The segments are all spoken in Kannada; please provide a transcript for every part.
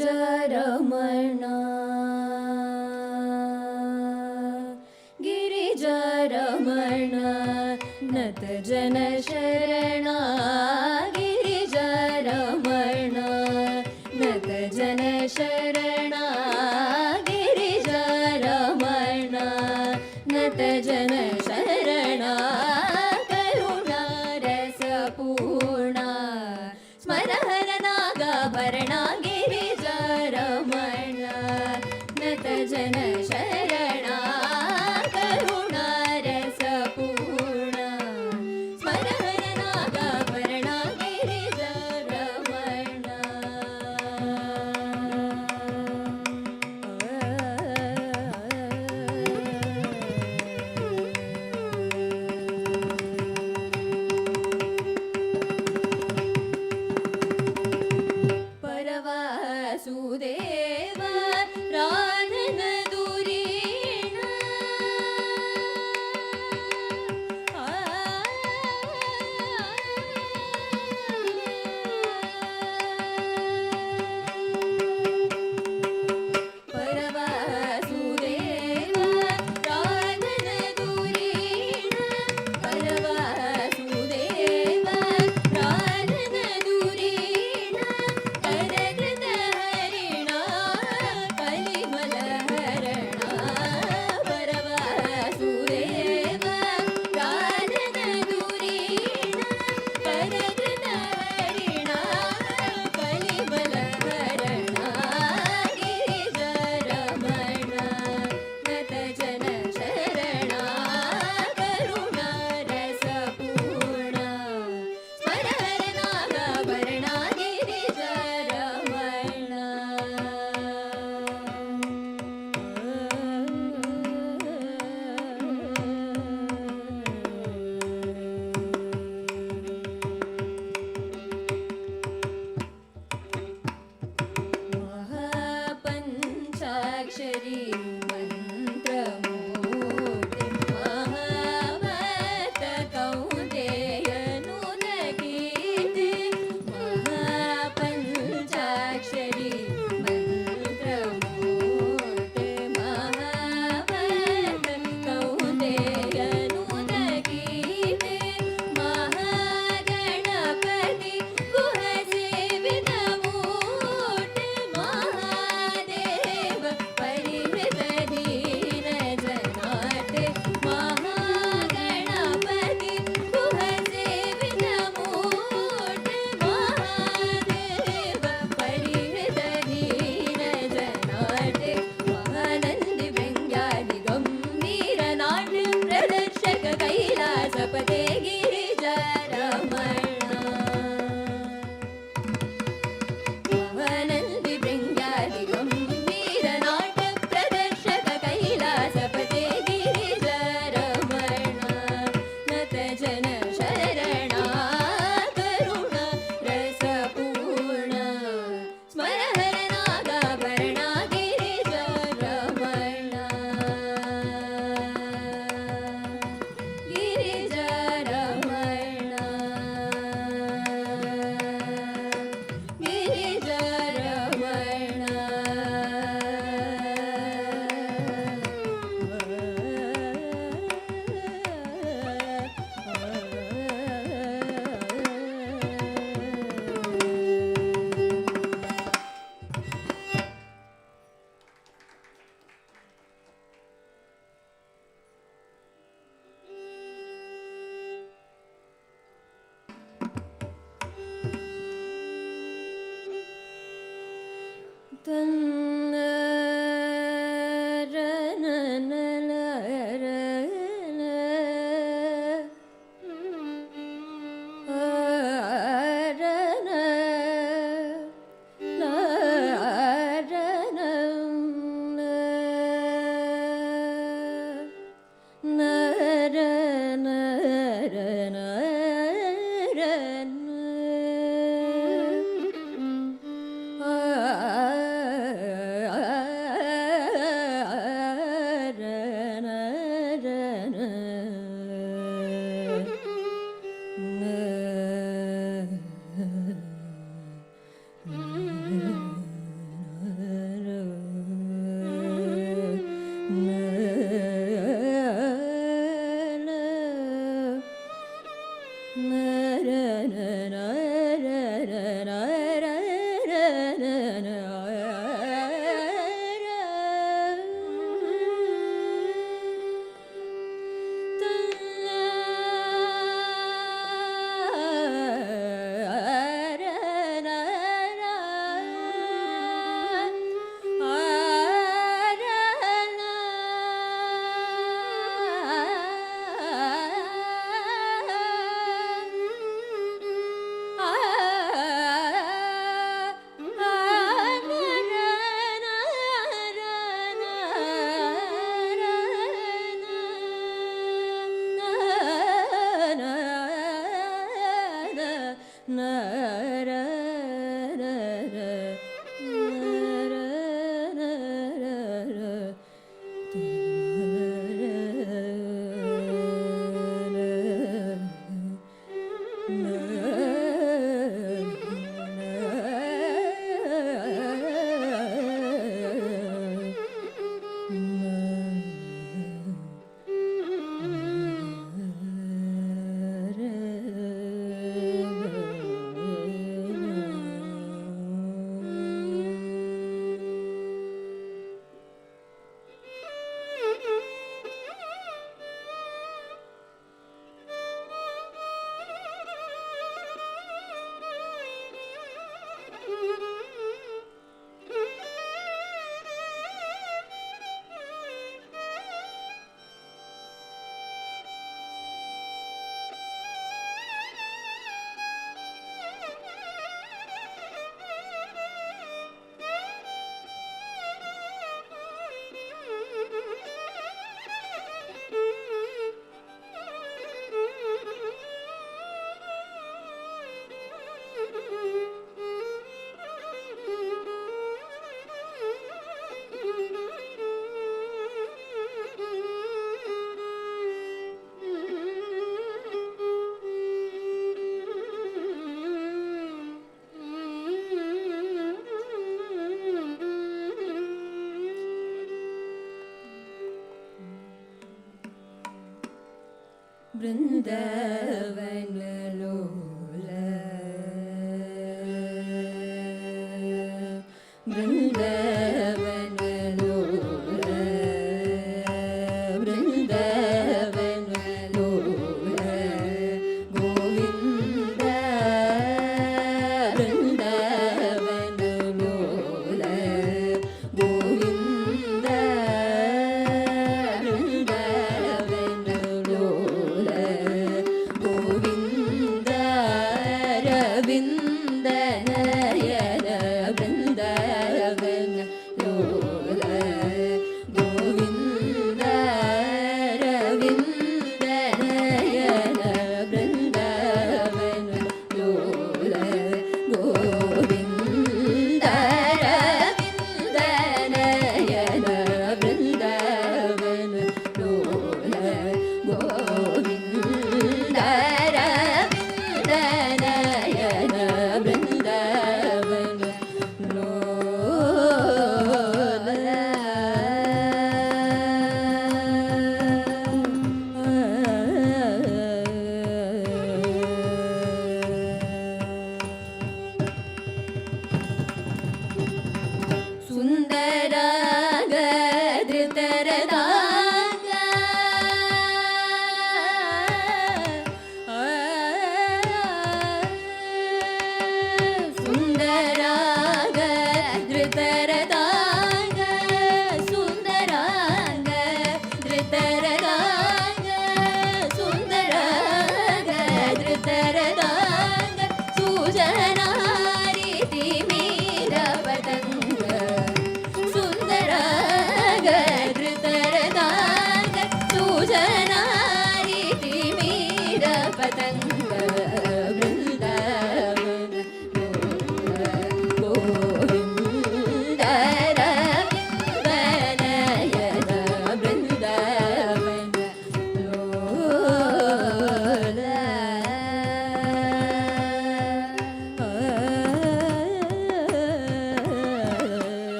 ಗಿರಿಜಾರಮಣ ಗಿರಿಜಾರಮಣ ನತ ಜನ ಶರಣ ಗಿರಿಜಾರಮಣ ನತ ಜನ ಶರಣ ಗಿರಿಜಾರಮಣ ನತ ಜನ ಶರಣ ಕರುಣಾ ರಸಪೂರ್ಣ ಸ್ಮರಹರ ನಾಗಾಭರಣ ಗಿರಿಜಾರಮಣ ನತ ಜನ ಶರಣ ಕರುಣಾ ರಸಪೂರ್ಣ ಸ್ಮರಹರ Nagabharana ಗಿರಿಜಾರಮಣ. Vrindavanalola Vrindavanalola Vrindavanalola Govinda Vrindavanalola Govinda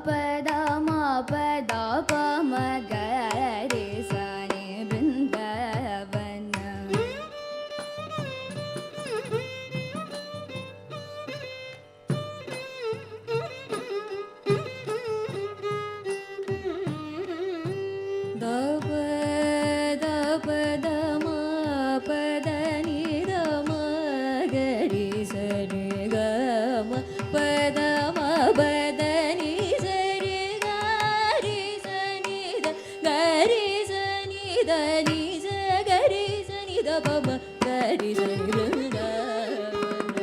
ಪದ ಮ ಪದ ಪ ಮ ಗ ರಿ ಸ ನಿ ಬೃಂದಾವನ. ದ ಪದ ಮ ಪದ ನಿ ದ ಮ ಗ ರಿ ಸ ರಿ ಗ ಮ ಪದ ಮ ಪದ ನಿ ಸ ರಿ ಗ ರಿ ಸ ನಿ ದ ಗ ರಿ ಸ ನಿ ದ ನಿ ಸ ಗ ರಿ ಸ ನಿ ದ ಪ ಮ ಗ ರಿ ಸ ನಿ ಬೃಂದಾವನ.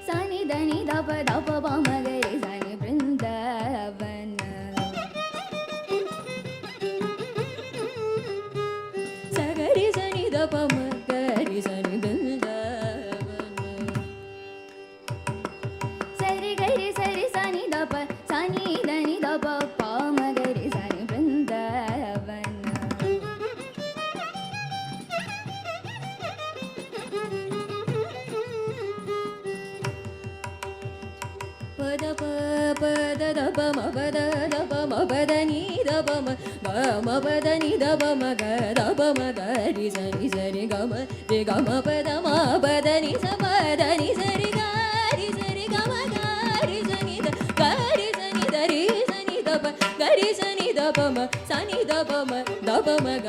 ಸ ನಿ ದ ನಿ ದ ಪ ದ ಪ ಪ ಮ ಗ ರಿ ಸ ನಿ ಬೃಂದಾವನ. ಸ ಗ ರಿ ಸ ನಿ ದ ಪ ಮ ಗ ರಿ ಸ ನಿ ಬೃಂದಾವನ. ಸರಿ ಗರಿ ಸರಿ ಸ ನಿ ದ ಪ ಸ ನಿ ದ ನಿ ದ ಪ ಪ ಮ ಗ ರಿ ಸ ನಿ ಬೃಂದಾವನ. ಪದ ಪ ಪದ ದ ಪ ಮ ಪದ ದ ಪ ಮ ಪದ ನಿ ದ ಪ ಮ ಗ ಮ ಪದ ನಿ ದ ಪ ಮ ಗ ದ ಪ ಮ ಗ ರಿ ಸ ನಿ ಸ ರಿ ಗ ಮ ರಿ ಗ ಮ ಪದ ಮ ಪದ ನಿ ಸ ಪದ ನಿ ಸ ರಿ ಗ ರಿ ಸ ರಿ ಗ ಮ ಗ ರಿ ಸ ನಿ ದ ಗ ರಿ ಸ ನಿ ದ ರಿ ಸ ನಿ ದ ಪ ಗ ರಿ ಸ ನಿ ದ ಪ ಮ ಸ ನಿ ದ ಪ ಮ ದ ಪ ಮ ಗ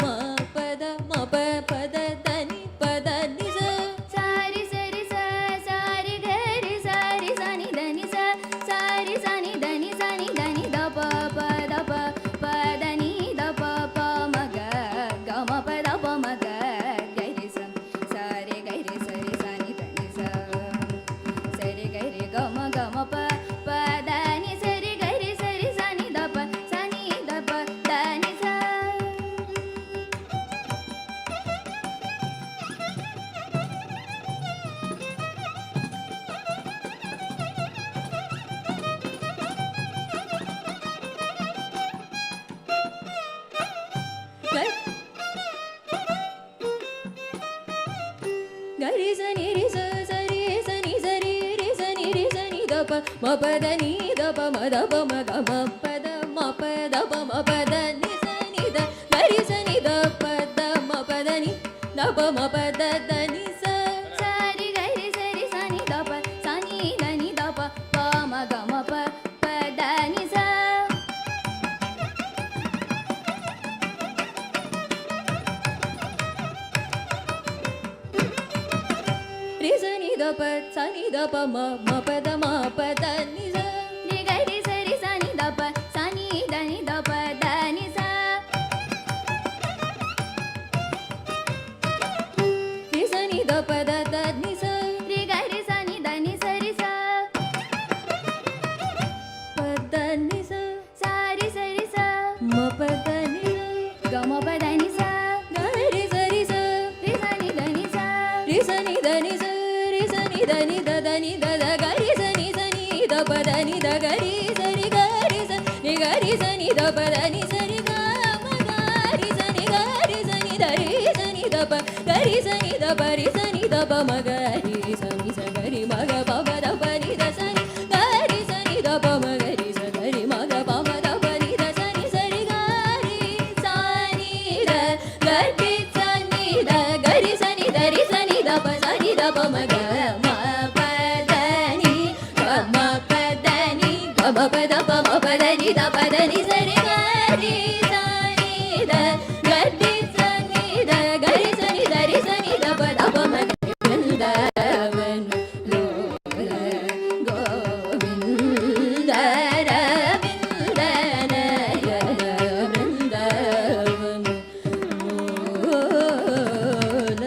ಮ ಪದ ಮ ಪ ಪದ ದ ನಿ ಪದ ನಿ ಸ. ಸಾರಿ ಸರಿ ಸ ಸಾರಿ ಗರಿ ಸಾರಿ ಸ ನಿ ದ ನಿ ಸ ಸಾರಿ ಸ ನಿ ದ ನಿ ಸ ನಿ ದ ನಿ ದ ಪ ಪ ದ ಪ ಪ ದ ನಿ ದ ಪ ಪ ಮ ಗ ಗ ಮ ಪ ದ ಪ ಮ ಗ ಗರಿ ಸ ಸಾರಿ ಗರಿ ಸರಿ ಸ ನಿ ದ ನಿ ಸ ಸರಿ ಗರಿ ಗ ಮ ಪ ಪ ದ ನಿ ಸರಿ ಗರಿ ಸರಿ ಸ ನಿ ದ ಪ ಸ ನಿ ದ ಪ ದ ನಿ ಸ. ಗರಿ ಸ ನಿ ರಿ ಸ ಸ ರಿ ಸ ನಿ ಸ ರಿ ರಿ ಸ ನಿ ರಿ ಸ ನಿ ದ ಪ ಮ ಪ ದ ನಿ ದ ಪ ಮ ದ ಪ ಮ ಗ ಮ ಪ ದ ಮ ಪ ದ ಪ ಮ ಪ ದ ನಿ ಸ ನಿ ದ ಗರಿ ಸ ನಿ ದ ಪ ದ ಮ ಪ ದ ನಿ ದ ಪ ಮ ಪ ದ ದ ನಿ ಸ. ಸಾರಿ ಗರಿ ಸರಿ ಸ ನಿ ದ ಪ ಸ ನಿ ದ ನಿ ದ ಪ ಪ ಮ ಗ ಮ ಪ ಪ ದ ನಿ ಸ. ರಿ ಸ ನಿ ದ ಪ ಸ ನಿ ದ ಪ ಮ ಮ ಪ ದ ಮ ಪ ದ ನಿ ಸ. ರಿ ಗರಿ ಸರಿ ಸ ನಿ ದ ಪ ಸ ನಿ ದ ನಿ ದ ಪ ದ ನಿ ಸ. ರಿ ಸ ನಿ ದ ಪ ದ ದ ನಿ ಸ. ರಿ ಗರಿ ಸ ನಿ ದ ನಿ ಸರಿ ಸ ಪ ದ ನಿ ಸ. ಸಾರಿ ಸರಿ ಸ ಮ ಪ ದ ನಿ ಸ. ಗ ಮ ಪ ದ ನಿ ಸ ಗ ರಿ ಸ ರಿ ಸ. ರಿ ಸ ನಿ ದ ನಿ ಸ ರಿ ಸ ನಿ ದ ನಿ ಸ ರಿ ಸ ನಿ ದ ನಿ ದ ದ ನಿ ದ ದ ಗ ರಿ ಸ ನಿ ದ ಪ ದ ನಿ ದ ಗ ರಿ ಸ ರಿ ಗ ರಿ ಸ ನಿ ಗ ರಿ ಸ ನಿ ದ ಪ ದ ನಿ ಸ ರಿ ಗ ಮ ಗ ರಿ ಸ ನಿ ಗ ರಿ ಸ ನಿ ದ ರಿ ಸ ನಿ ದ ಪ ಗ ರಿ ಸ ನಿ ದ ಪ ರಿ ಸ ನಿ ದ ಪ ಮ ಗ ರಿ ಸ ನಿ ಸ ಗ ರಿ ಮ ಗ ಪ ಮ ದ ಪ ನಿ ದ ಸ ನಿ ಗ ರಿ ಸ ನಿ ದ ಪ ಮ ಗ ರಿ ಸ ಗ ರಿ ಮ ಗ ಪ ಮ ದ ಪ ನಿ ದ ಸ ನಿ ಸ ರಿ ಗ ರಿ ಸ ನಿ ದ ಗ ರಿ ಸ ನಿ ದ ಗ ರಿ ಸ ನಿ ದ ರಿ ಸ ನಿ ದ ಪ ಸ ನಿ ದ ಪ ಮ ಗ ಮ ಪ ದ ನಿ ಗ ಮ ಪ ದ ನಿ ಗ ಮ ಪ ದ ಪ ಮ ಪ ದ ನಿ ದ ಪ ದ ನಿ ಸ ರಿ ಗ ರಿ ಸ ನಿ ದ ಗ ರಿ ಸ ನಿ ದ ಗ ರಿ ಸ ನಿ ದ ರಿ ಸ ನಿ ದ ಪ ದ ಪ ಮ ಗ ಬೃಂದಾವನ ಲೋಲ ಗೋವಿಂದ ರವಿಂದ ನಯನ ಬೃಂದಾವನ ಲೋಲ.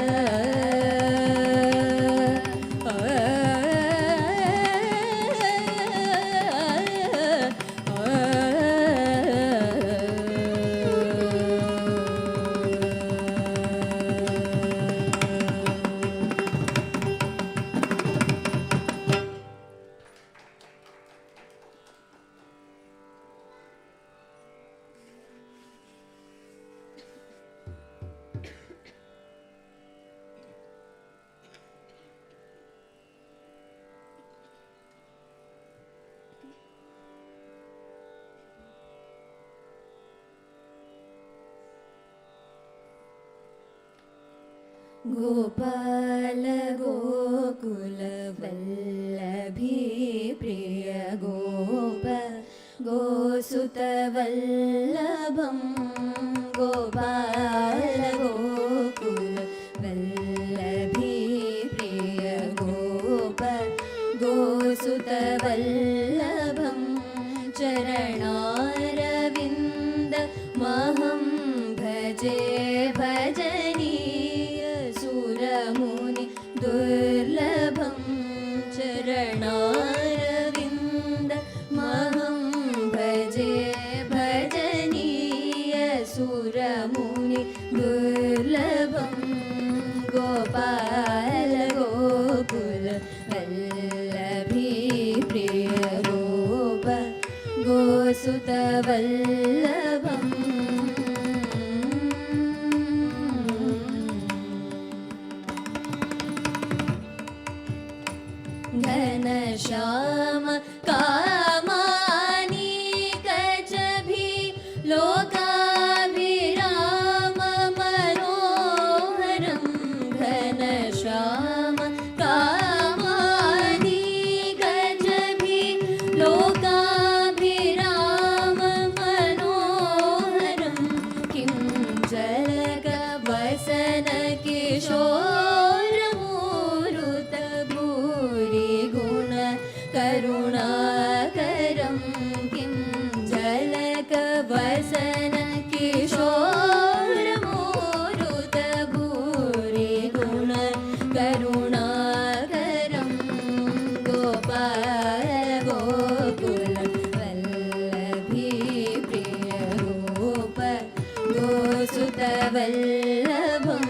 गोपाल गोकुल वल्लभी प्रिय गोप गोसुत वल्लभं गोपाल गोकुल वल्लभी प्रिय गोप गोसुत वल्लभं चरणारविन्द महं भजे भजनीय सुरमुनि दुर्लभं चरणारविन्द महं भजे भजनीय सुरमुनि दुर्लभं गोपाल गोकुल वल्लभी प्रिय गोप गोसुत वल्लभम् घनश्याम कामानि कचभि लोकाभिराम मनोहरं घनश्याम कामानि कचभि लोकाभिराम मनोहरं किं जलकवसन किशोरमूरुत भूरि गुण करुणाकरं किं जलकवसन किशोरमूरुत भूरि गुण करुणाकरं गोपाल गोकुल वल्लभी प्रिय गोप गोसुत वल्लभम्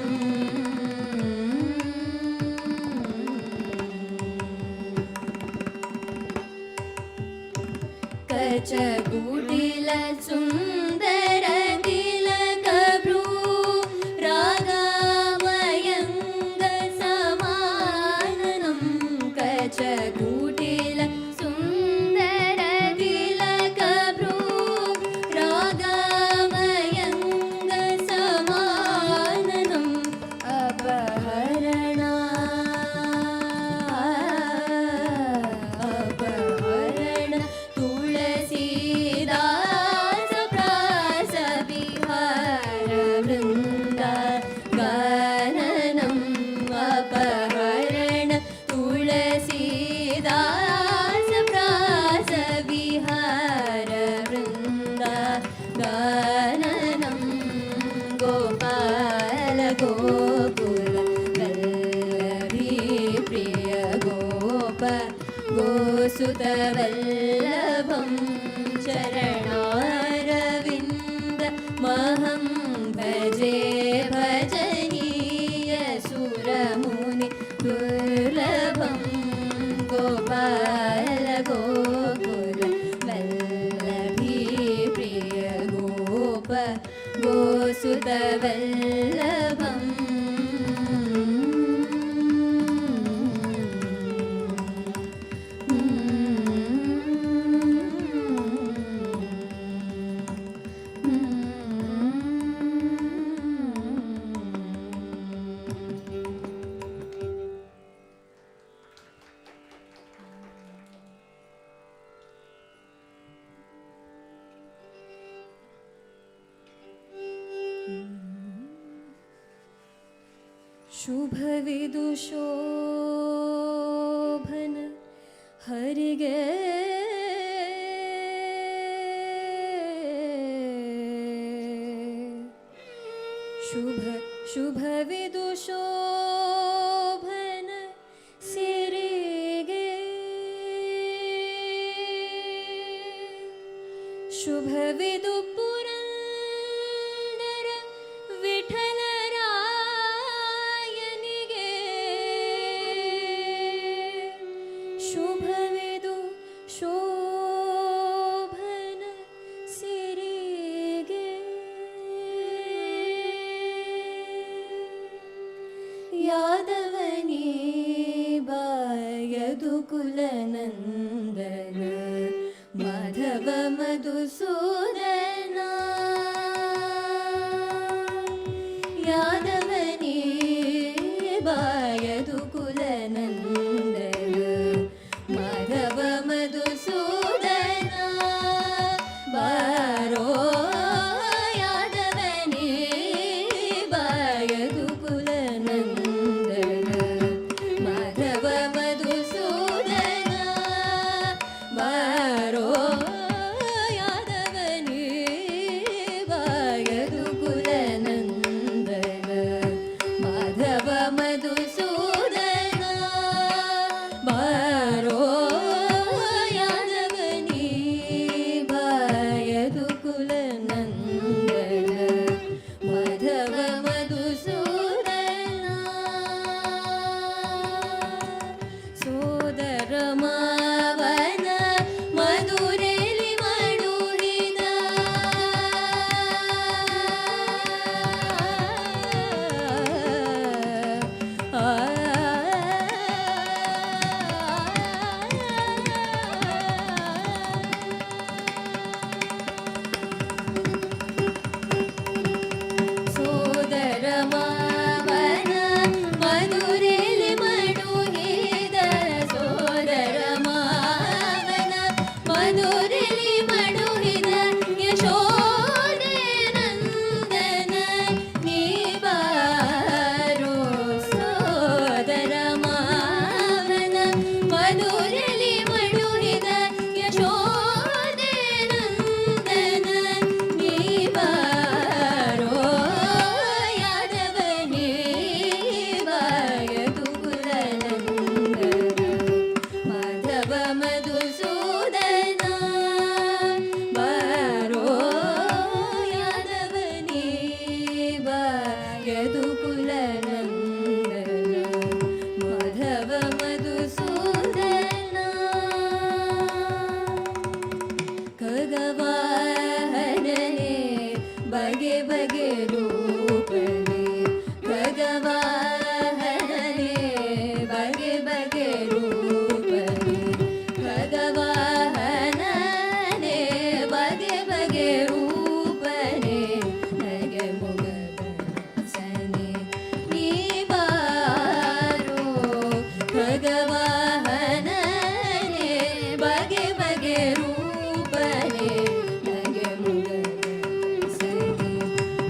कचकुटिल सुन्दर तिलकभ्रू रागामयङ्ग समाननं कचकुटिल सुन्दर तिलकभ्रू रागामयङ्ग समाननम् अपहरण तुलसीदास प्रास विहार वृन्द गाननम् अपहरण तुलसीदास प्रास विहार वृन्द गाननं गोपाल गोकुल वल्लभी प्रिय गोप गोसुत वल्लभं चरणारविन्द महं भजे भजनीय सुरमुनि दुर्लभं गोपाल गोकुल वल्लभी प्रिय गोप गोसुत वल्लभम् शुभविदुषोभन हरिगे शुभविदुषोभन सिरिगे शुभविदु पुरन्दर विठल शुभविदु शोभन सिरिगे यादवनी बायदुकुलनन्दन माधव मधुसूदन यादवनी ಮಾಧವ ಮಧುಸೂದನ ಬಾರೋ ಯಾದವನೇ ಬಾ ಯದುಕುಲ ನಂದನ ಮಾಧವ ಮಧುಸೂದನ ಖಗವಾಹನನೇ ಬಗೆ ಬಗೆ ರೂಪನೇ ಖಗವಾಹನನೇ ಬಗೆ ಬಗೆ ರೂಪನೇ ಖಗವಾಹನನೇ ಬಗೆ ಬಗೆ ರೂಪನೇ ನಗೆ ಮುಗದಸನೆ ನೀ ಬಾರೋ ಖಗವಾಹನನೇ ಬಗೆ ಬಗೆ ರೂಪನೇ ನಗೆ ಮುಗದಸನೆ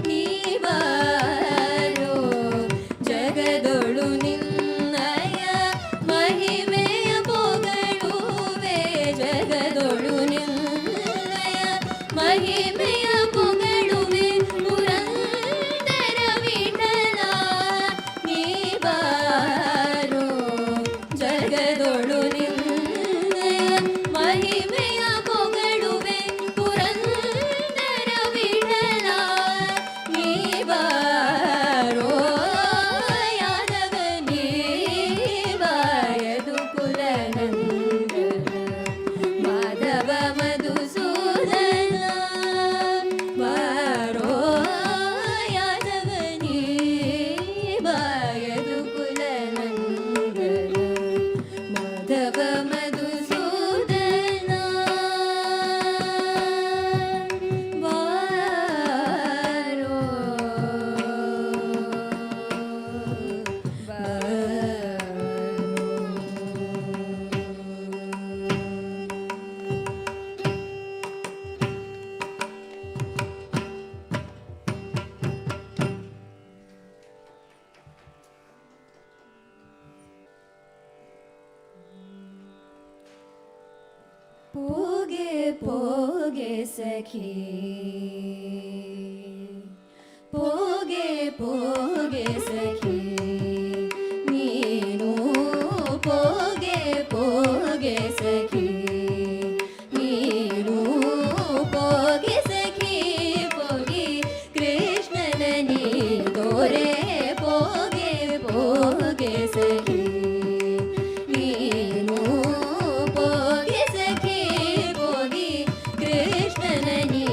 ನೀ ಬಾರೋ ಜಗದೊಳು ನಿನ್ನಯ ಮಹಿಮೆಯ ಪೊಗಳುವೆ ಜಗದೊಳು ನಿನ್ನಯ ಮಹಿಮೆಯ ಪೊಗಳುವೆ ಪುರಂದರ ವಿಠಲ ನೀ ಬಾರೋ ಜಗದೊಳು ನಿನ್ನಯ ಮಹಿಮೆಯ ಪೊಗಳುವೆ ಪುರಂದರ ವಿಠಲ ನೀ ಬಾರೋ ಯಾದವನೇ ಬಾ ಯದುಕುಲ ನಂದನ ಮಾಧವ ಮಧುಸೂದನ ಬಾರೋ ಯಾದವನೇ ಬಾ ಯದುಕುಲ ನಂದನ ಮಾಧವ ಮಧುಸೂದನ ಬಾರೋ ಪೋಗೆ ಪೋಗೆ ಸಖಿ ಪೋಗೆ ಪೋಗೆ ಸಖಿ ನೀನು ಪೋಗೆ ಪೋಗೆ ಸಖಿ ನೀನು ಪೋಗೆ ಸಖಿ ಪೋಗಿ ಕೃಷ್ಣನ ನೀ ತೋರೆ ಪೋಗೆ ಪೋಗೆ ಸಖಿ ನೀನು ಪೋಗೆ ಸಖಿ ಪೋಗಿ ಕೃಷ್ಣನ ನೀ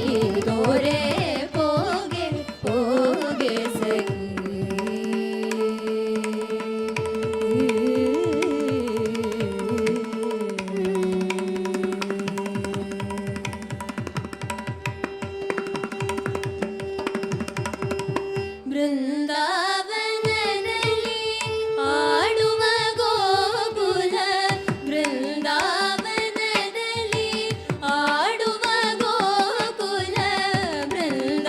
ತೋರೆ ಪೋಗೆ ಪೋಗೆ ಸಖಿ ಬೃಂದಾವನದಲ್ಲಿ ಆಡುವ ಗೋಕುಲ ಬೃಂದಾವನದಲ್ಲಿ ಆಡುವ ಗೋಕುಲ ಬೃಂದಾವನದಲ್ಲಿ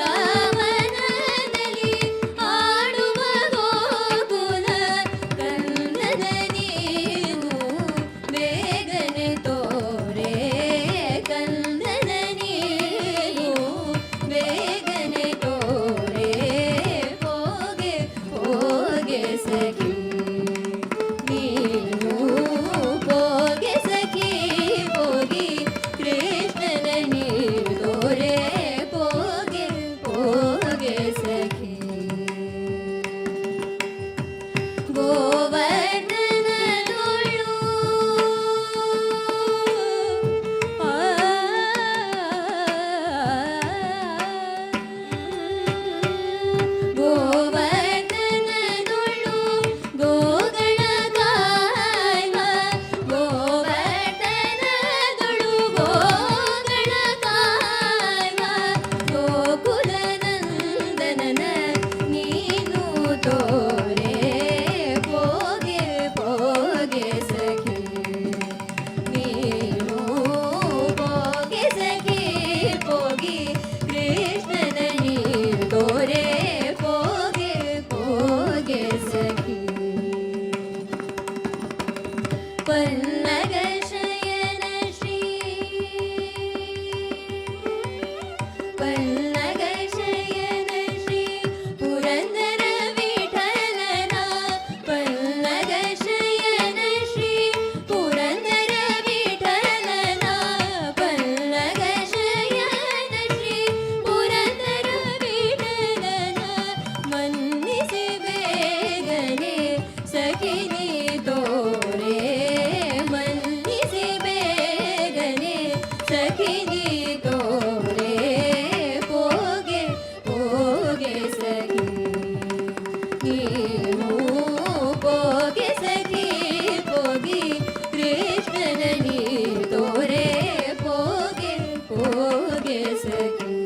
ಆಡುವ ಗೋಕುಲ ಕಂದನ ನೀನು ಬೇಗನೆ ತೋರೆ ಕಂದನ ನೀನು ಬೇಗನೆ ತೋರೆ ಹೋಗೆ ಹೋಗೆ ಸಖಿ ನೀನು ಹೋಗೆ ಸಖಿ ಹೋಗಿ ಕೃಷ್ಣನ ನೀರು ತೋರೆ ಹೋಗೆ ಹೋಗೆ ಸಖಿ ಗೋವರ್ಧನದೊಳು ಗೋವರ್ಧನದೊಳು ಗೋಗಳ ಕಾಯ್ವ ಗೋವರ್ಧನದೊಳು ಗೋಗಳ ಕಾಯ್ವ ಗೋಕುಲ ನಂದನನ ನೀನು ತೋರೆ ಪೋಗೆ ಪೋಗೆ ಸಖಿ ನೀನು ಪೋಗೆ ಸಖಿ ಪೋಗಿ ಕೃಷ್ಣನ ನೀರು ತೋರೆ ಪೋಗೆ ಪೋಗೆ ಸಖಿ ಪನ್ನಗ ಶಯನ ಶ್ರೀ ಪನ್ನಗ ಶಯನ ಶ್ರೀ ಪುರಂದರ ವಿಠಲನ ಪನ್ನಗ ಶಯನ ಶ್ರೀ ಪುರಂದರ ವಿಠಲನ ಸಖಿ ನೀ ತೋರೆ ಪೋಗೆ ಪೋಗೆ ಸಖಿ ನೀನು ಪೋಗೆ ಸಖಿ ಪೋಗಿ ಕೃಷ್ಣನ ನೀ ತೋರೆ ಪೋಗೆ ಪೋಗೆ ಸಖಿ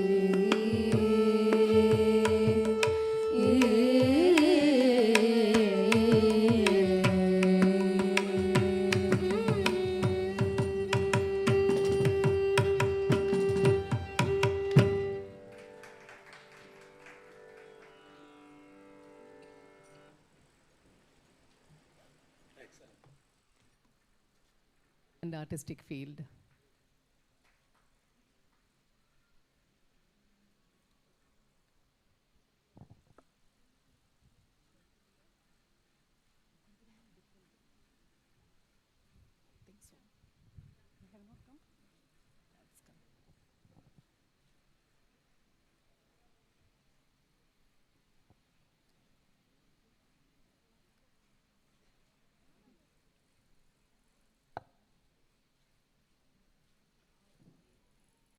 and artistic field.